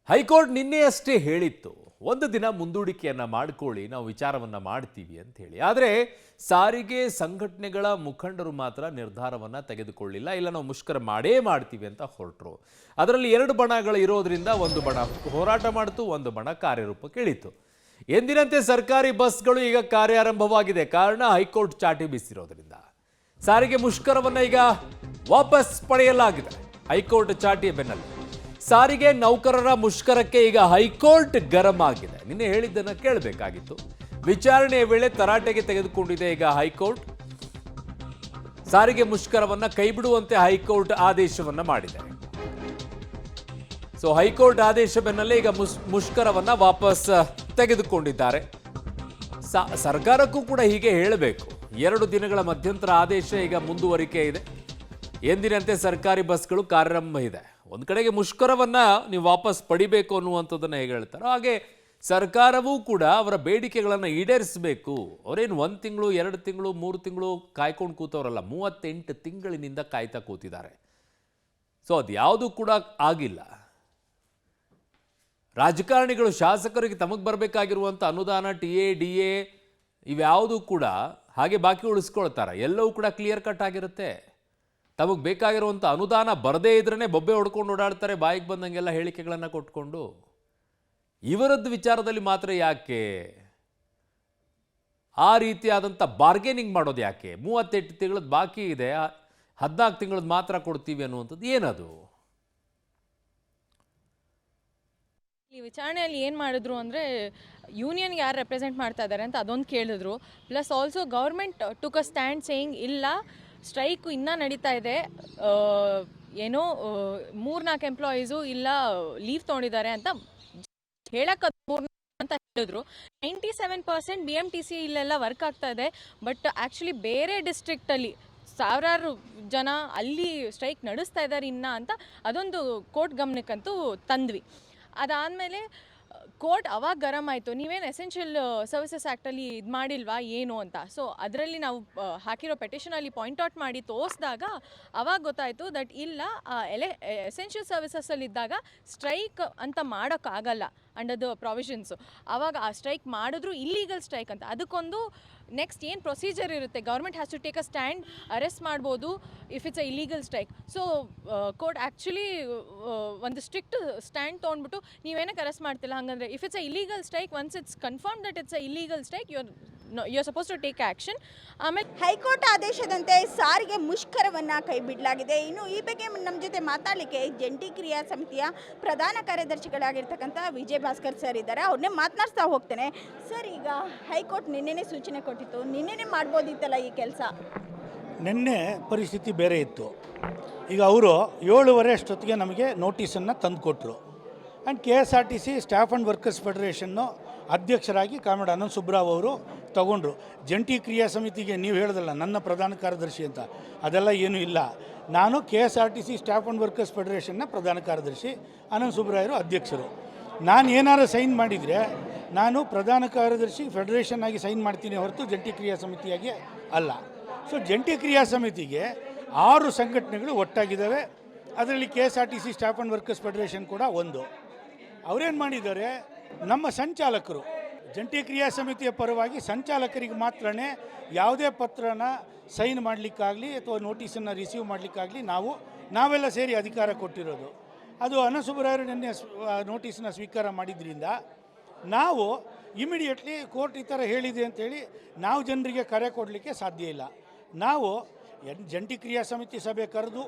High court ನಿನ್ನೆಯಷ್ಟೇ ಹೇಳಿತ್ತು ಒಂದು ದಿನ ಮುಂದೂಡಿಕೆಯನ್ನು ಮಾಡಿಕೊಳ್ಳಿ, ನಾವು ವಿಚಾರವನ್ನು ಮಾಡ್ತೀವಿ ಅಂತ ಹೇಳಿ. ಆದರೆ ಸಾರಿಗೆ ಸಂಘಟನೆಗಳ ಮುಖಂಡರು ಮಾತ್ರ ನಿರ್ಧಾರವನ್ನು ತೆಗೆದುಕೊಳ್ಳಿಲ್ಲ. ಇಲ್ಲ, ನಾವು ಮುಷ್ಕರ ಮಾಡೇ ಮಾಡ್ತೀವಿ ಅಂತ ಹೊರಟರು. ಅದರಲ್ಲಿ ಎರಡು ಬಣಗಳು ಇರೋದ್ರಿಂದ ಒಂದು ಬಣ ಹೋರಾಟ ಮಾಡಿತು, ಒಂದು ಬಣ ಕಾರ್ಯರೂಪಕ್ಕೆ ಇಳಿತು. ಎಂದಿನಂತೆ ಸರ್ಕಾರಿ ಬಸ್ಗಳು ಈಗ ಕಾರ್ಯಾರಂಭವಾಗಿದೆ. ಕಾರಣ ಹೈಕೋರ್ಟ್ ಚಾಟಿ ಬೀಸಿರೋದ್ರಿಂದ ಸಾರಿಗೆ ಮುಷ್ಕರವನ್ನು ಈಗ ವಾಪಸ್ ಪಡೆಯಲಾಗಿದೆ. ಹೈಕೋರ್ಟ್ ಚಾಟಿಯ ಬೆನ್ನಲ್ಲೇ ಸಾರಿಗೆ ನೌಕರರ ಮುಷ್ಕರಕ್ಕೆ ಈಗ ಹೈಕೋರ್ಟ್ ಗರಂ ಆಗಿದೆ. ನಿನ್ನೆ ಹೇಳಿದ್ದನ್ನು ಕೇಳಬೇಕಾಗಿತ್ತು. ವಿಚಾರಣೆಯ ವೇಳೆ ತರಾಟೆಗೆ ತೆಗೆದುಕೊಂಡಿದೆ ಈಗ ಹೈಕೋರ್ಟ್. ಸಾರಿಗೆ ಮುಷ್ಕರವನ್ನ ಕೈಬಿಡುವಂತೆ ಹೈಕೋರ್ಟ್ ಆದೇಶವನ್ನ ಮಾಡಿದೆ. ಸೊ ಹೈಕೋರ್ಟ್ ಆದೇಶ ಬೆನ್ನಲ್ಲೇ ಈಗ ಮುಷ್ಕರವನ್ನ ವಾಪಸ್ ತೆಗೆದುಕೊಂಡಿದ್ದಾರೆ. ಸರ್ಕಾರಕ್ಕೂ ಕೂಡ ಹೀಗೆ ಹೇಳಬೇಕು. 2 ದಿನಗಳ ಮಧ್ಯಂತರ ಆದೇಶ ಈಗ ಮುಂದುವರಿಕೆ ಇದೆ. ಎಂದಿನಂತೆ ಸರ್ಕಾರಿ ಬಸ್ಗಳು ಕಾರ್ಯಾರಂಭ ಇದೆ. ಒಂದು ಕಡೆಗೆ ಮುಷ್ಕರವನ್ನ ನೀವು ವಾಪಸ್ ಪಡಿಬೇಕು ಅನ್ನುವಂಥದ್ದನ್ನು ಹೇಗೆ ಹೇಳ್ತಾರೋ ಹಾಗೆ ಸರ್ಕಾರವೂ ಕೂಡ ಅವರ ಬೇಡಿಕೆಗಳನ್ನು ಈಡೇರಿಸಬೇಕು. ಅವರೇನು 1 ತಿಂಗಳು 2 ತಿಂಗಳು 3 ತಿಂಗಳು ಕಾಯ್ಕೊಂಡು ಕೂತವರಲ್ಲ, 38 ತಿಂಗಳಿನಿಂದ ಕಾಯ್ತಾ ಕೂತಿದ್ದಾರೆ. ಸೊ ಅದು ಯಾವುದೂ ಕೂಡ ಆಗಿಲ್ಲ. ರಾಜಕಾರಣಿಗಳು, ಶಾಸಕರಿಗೆ ತಮಗೆ ಬರಬೇಕಾಗಿರುವಂಥ ಅನುದಾನ, TA, DA ಇವ್ಯಾವುದೂ ಕೂಡ ಹಾಗೆ ಬಾಕಿ ಉಳಿಸ್ಕೊಳ್ತಾರೆ. ಎಲ್ಲವೂ ಕೂಡ ಕ್ಲಿಯರ್ ಕಟ್ ಆಗಿರುತ್ತೆ. ತಮಗೆ ಬೇಕಾಗಿರುವಂಥ ಅನುದಾನ ಬರದೇ ಇದ್ರೇ ಬೊಬ್ಬೆ ಹೊಡ್ಕೊಂಡು ಓಡಾಡ್ತಾರೆ, ಬಾಯಿಗೆ ಬಂದಂಗೆಲ್ಲ ಹೇಳಿಕೆಗಳನ್ನು ಕೊಟ್ಕೊಂಡು. ಇವರದ್ದು ವಿಚಾರದಲ್ಲಿ ಮಾತ್ರ ಯಾಕೆ ಆ ರೀತಿಯಾದಂಥ ಬಾರ್ಗೇನಿಂಗ್ ಮಾಡೋದು ಯಾಕೆ? 38 ತಿಂಗಳದ್ದು ಬಾಕಿ ಇದೆ, 14 ತಿಂಗಳದ್ದು ಮಾತ್ರ ಕೊಡ್ತೀವಿ ಅನ್ನುವಂಥದ್ದು ಏನದು? ಈ ವಿಚಾರಣೆಯಲ್ಲಿ ಏನು ಮಾಡಿದ್ರು ಅಂದರೆ, ಯೂನಿಯನ್ಗೆ ಯಾರು ರೆಪ್ರೆಸೆಂಟ್ ಮಾಡ್ತಾ ಇದ್ದಾರೆ ಅಂತ ಅದೊಂದು ಕೇಳಿದ್ರು. Plus also government took a stand saying ಇಲ್ಲ, ಸ್ಟ್ರೈಕು ಇನ್ನೂ ನಡೀತಾ ಇದೆ, ಏನೋ 3-4 ಎಂಪ್ಲಾಯೀಸು ಇಲ್ಲ ಲೀವ್ ತೊಗೊಂಡಿದ್ದಾರೆ ಅಂತ ಹೇಳಕ್ಕೆ ಅಂತ ಹೇಳಿದ್ರು. 97% BMTC ಇಲ್ಲೆಲ್ಲ ವರ್ಕ್ ಆಗ್ತಾ ಇದೆ. ಬಟ್ ಆ್ಯಕ್ಚುಲಿ ಬೇರೆ ಡಿಸ್ಟ್ರಿಕ್ಟಲ್ಲಿ ಸಾವಿರಾರು ಜನ ಅಲ್ಲಿ ಸ್ಟ್ರೈಕ್ ನಡೆಸ್ತಾ ಇದ್ದಾರೆ ಇನ್ನ ಅಂತ ಅದೊಂದು ಕೋರ್ಟ್ ಗಮನಕ್ಕಂತೂ ತಂದ್ವಿ. ಅದಾದಮೇಲೆ ಕೋರ್ಟ್ ಅವಾಗ ಗರಂ ಆಯಿತು, ನೀವೇನು ಎಸೆನ್ಷಿಯಲ್ ಸರ್ವಿಸಸ್ ಆ್ಯಕ್ಟಲ್ಲಿ ಇದು ಮಾಡಿಲ್ವಾ ಏನು ಅಂತ. ಸೊ ಅದರಲ್ಲಿ ನಾವು ಹಾಕಿರೋ ಪೆಟಿಷನಲ್ಲಿ ಪಾಯಿಂಟ್ ಔಟ್ ಮಾಡಿ ತೋರಿಸಿದಾಗ ಅವಾಗ ಗೊತ್ತಾಯಿತು ದಟ್ ಇಲ್ಲ, ಎಸೆನ್ಷಿಯಲ್ ಸರ್ವಿಸಸ್ಸಲ್ಲಿದ್ದಾಗ ಸ್ಟ್ರೈಕ್ ಅಂತ ಮಾಡೋಕ್ಕಾಗಲ್ಲ ಅಂಡರ್ ದ ಪ್ರಾವಿಷನ್ಸು. ಆವಾಗ ಆ ಸ್ಟ್ರೈಕ್ ಮಾಡಿದ್ರು ಇಲ್ಲೀಗಲ್ ಸ್ಟ್ರೈಕ್ ಅಂತ. ಅದಕ್ಕೊಂದು ನೆಕ್ಸ್ಟ್ ಏನು ಪ್ರೊಸೀಜರ್ ಇರುತ್ತೆ, government has to take a stand, arrest ಮಾಡ್ಬೋದು if it's a illegal strike. So court actually ಒಂದು ಸ್ಟ್ರಿಕ್ಟ್ ಸ್ಟ್ಯಾಂಡ್ ತೊಗೊಂಡ್ಬಿಟ್ಟು ನೀವೇನಕ್ಕೆ ಅರೆಸ್ಟ್ ಮಾಡ್ತಿಲ್ಲ, ಹಾಗಂದರೆ if it's a illegal strike, once it's confirm that it's a illegal strike, you are suppose to take action. ಆಮೇಲೆ high court ಆದೇಶದಂತೆ ಸಾರಿಗೆ ಮುಷ್ಕರವನ್ನು ಕೈಬಿಡಲಾಗಿದೆ. ಇನ್ನು ಈ ಬಗ್ಗೆ ನಮ್ಮ ಜೊತೆ ಮಾತಾಡಲಿಕ್ಕೆ ಜಂಟಿ ಕ್ರಿಯಾ ಸಮಿತಿಯ ಪ್ರಧಾನ ಕಾರ್ಯದರ್ಶಿಗಳಾಗಿರ್ತಕ್ಕಂಥ ವಿಜಯ್ ಭಾಸ್ಕರ್ ಸರ್ ಇದ್ದಾರೆ. ಅವ್ರನ್ನೇ ಮಾತನಾಡ್ತಾ ಹೋಗ್ತೇನೆ. ಸರ್, ಈಗ ಹೈಕೋರ್ಟ್ ನಿನ್ನೆನೇ ಸೂಚನೆ ಕೊಟ್ಟಿತ್ತು, ನಿನ್ನೆನೇ ಮಾಡ್ಬೋದಿತ್ತಲ್ಲ ಈ ಕೆಲಸ? ನಿನ್ನೆ ಪರಿಸ್ಥಿತಿ ಬೇರೆ ಇತ್ತು. ಈಗ ಅವರು 7:30 ಅಷ್ಟೊತ್ತಿಗೆ ನಮಗೆ ನೋಟಿಸನ್ನು ತಂದು ಕೊಟ್ಟರು. And KSRTC staff and workers ಫೆಡರೇಷನ್ನು ಅಧ್ಯಕ್ಷರಾಗಿ ಕಾಮ್ರೇಡ್ ಅನಂತ್ ಸುಬ್ರಾವ್ ಅವರು ತಗೊಂಡ್ರು. ಜಂಟಿ ಕ್ರಿಯಾ ಸಮಿತಿಗೆ ನೀವು ಹೇಳಿದಲ್ಲ ನನ್ನ ಪ್ರಧಾನ ಕಾರ್ಯದರ್ಶಿ ಅಂತ, ಅದೆಲ್ಲ ಏನೂ ಇಲ್ಲ. ನಾನು KSRTC ಸ್ಟಾಫ್ ಆ್ಯಂಡ್ ವರ್ಕರ್ಸ್ ಫೆಡರೇಷನ್ನ ಪ್ರಧಾನ ಕಾರ್ಯದರ್ಶಿ, ಅನಂತ್ ಸುಬ್ರಾಯರು ಅಧ್ಯಕ್ಷರು. ನಾನು ಏನಾರು ಸೈನ್ ಮಾಡಿದರೆ ನಾನು ಪ್ರಧಾನ ಕಾರ್ಯದರ್ಶಿ ಫೆಡರೇಷನ್ ಆಗಿ ಸೈನ್ ಮಾಡ್ತೀನಿ ಹೊರತು ಜಂಟಿ ಕ್ರಿಯಾ ಸಮಿತಿಯಾಗಿ ಅಲ್ಲ. ಸೊ ಜಂಟಿ ಕ್ರಿಯಾ ಸಮಿತಿಗೆ 6 ಸಂಘಟನೆಗಳು ಒಟ್ಟಾಗಿದ್ದಾವೆ. ಅದರಲ್ಲಿ KSRTC staff and workers federation ಕೂಡ ಒಂದು. ಅವರೇನು ಮಾಡಿದ್ದಾರೆ, ನಮ್ಮ ಸಂಚಾಲಕರು ಜಂಟಿ ಕ್ರಿಯಾ ಸಮಿತಿಯ ಪರವಾಗಿ ಸಂಚಾಲಕರಿಗೆ ಮಾತ್ರನೇ ಯಾವುದೇ ಪತ್ರನ ಸೈನ್ ಮಾಡಲಿಕ್ಕಾಗಲಿ ಅಥವಾ ನೋಟಿಸನ್ನು ರಿಸೀವ್ ಮಾಡಲಿಕ್ಕಾಗಲಿ ನಾವೆಲ್ಲ ಸೇರಿ ಅಧಿಕಾರ ಕೊಟ್ಟಿರೋದು. ಅದು ಅನಂತ್ ಸುಬ್ರಾಯರು ನಿನ್ನೆ ನೋಟಿಸನ್ನ ಸ್ವೀಕಾರ ಮಾಡಿದ್ರಿಂದ ನಾವು ಇಮಿಡಿಯೇಟ್ಲಿ ಕೋರ್ಟ್ ಈ ಥರ ಹೇಳಿದೆ ಅಂಥೇಳಿ ನಾವು ಜನರಿಗೆ ಕರೆ ಕೊಡಲಿಕ್ಕೆ ಸಾಧ್ಯ ಇಲ್ಲ. ನಾವು ಜಂಟಿ ಕ್ರಿಯಾ ಸಮಿತಿ ಸಭೆ ಕರೆದು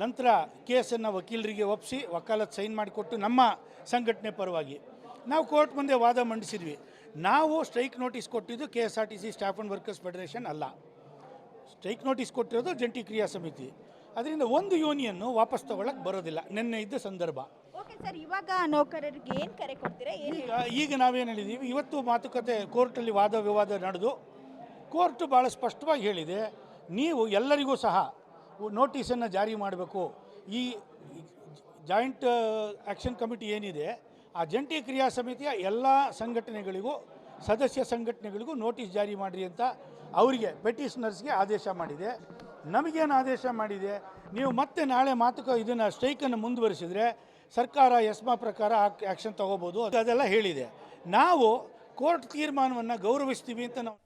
ನಂತರ ಕೇಸನ್ನು ವಕೀಲರಿಗೆ ಒಪ್ಪಿಸಿ ವಕಾಲತ್ ಸೈನ್ ಮಾಡಿಕೊಟ್ಟು ನಮ್ಮ ಸಂಘಟನೆ ಪರವಾಗಿ ನಾವು ಕೋರ್ಟ್ ಮುಂದೆ ವಾದ ಮಂಡಿಸಿದ್ವಿ. ನಾವು ಸ್ಟ್ರೈಕ್ ನೋಟಿಸ್ ಕೊಟ್ಟಿದ್ದು KSRTC staff and workers federation ಅಲ್ಲ, ಸ್ಟ್ರೈಕ್ ನೋಟಿಸ್ ಕೊಟ್ಟಿರೋದು ಜಂಟಿ ಕ್ರಿಯಾ ಸಮಿತಿ. ಅದರಿಂದ ಒಂದು ಯೂನಿಯನ್ನು ವಾಪಸ್ ತಗೊಳ್ಳೋಕ್ಕೆ ಬರೋದಿಲ್ಲ. ನಿನ್ನೆ ಇದ್ದ ಸಂದರ್ಭ. ಓಕೆ ಸರ್, ಇವಾಗ ನೌಕರರಿಗೆ ಏನು ಕರೆ ಕೊಡ್ತೀರಾ? ಈಗ ನಾವೇನು ಹೇಳಿದ್ದೀವಿ, ಇವತ್ತು ಮಾತುಕತೆ ಕೋರ್ಟಲ್ಲಿ ವಾದ ವಿವಾದ ನಡೆದು ಕೋರ್ಟ್ ಭಾಳ ಸ್ಪಷ್ಟವಾಗಿ ಹೇಳಿದೆ, ನೀವು ಎಲ್ಲರಿಗೂ ಸಹ ನೋಟಿಸನ್ನು ಜಾರಿ ಮಾಡಬೇಕು. ಈ ಜಾಯಿಂಟ್ ಆ್ಯಕ್ಷನ್ ಕಮಿಟಿ ಏನಿದೆ, ಆ ಜಂಟಿ ಕ್ರಿಯಾ ಸಮಿತಿಯ ಎಲ್ಲ ಸಂಘಟನೆಗಳಿಗೂ ಸದಸ್ಯ ಸಂಘಟನೆಗಳಿಗೂ ನೋಟಿಸ್ ಜಾರಿ ಮಾಡಿರಿ ಅಂತ ಅವರಿಗೆ ಪೆಟಿಷನರ್ಸ್ಗೆ ಆದೇಶ ಮಾಡಿದೆ. ನಮಗೇನು ಆದೇಶ ಮಾಡಿದೆ, ನೀವು ಮತ್ತೆ ನಾಳೆ ಇದನ್ನು ಸ್ಟ್ರೈಕನ್ನು ಮುಂದುವರಿಸಿದರೆ ಸರ್ಕಾರ ಎಸ್ಮಾ ಪ್ರಕಾರ ಆ್ಯಕ್ಷನ್ ತೊಗೋಬೋದು ಅದೆಲ್ಲ ಹೇಳಿದೆ. ನಾವು ಕೋರ್ಟ್ ತೀರ್ಮಾನವನ್ನು ಗೌರವಿಸ್ತೀವಿ ಅಂತ ನಾವು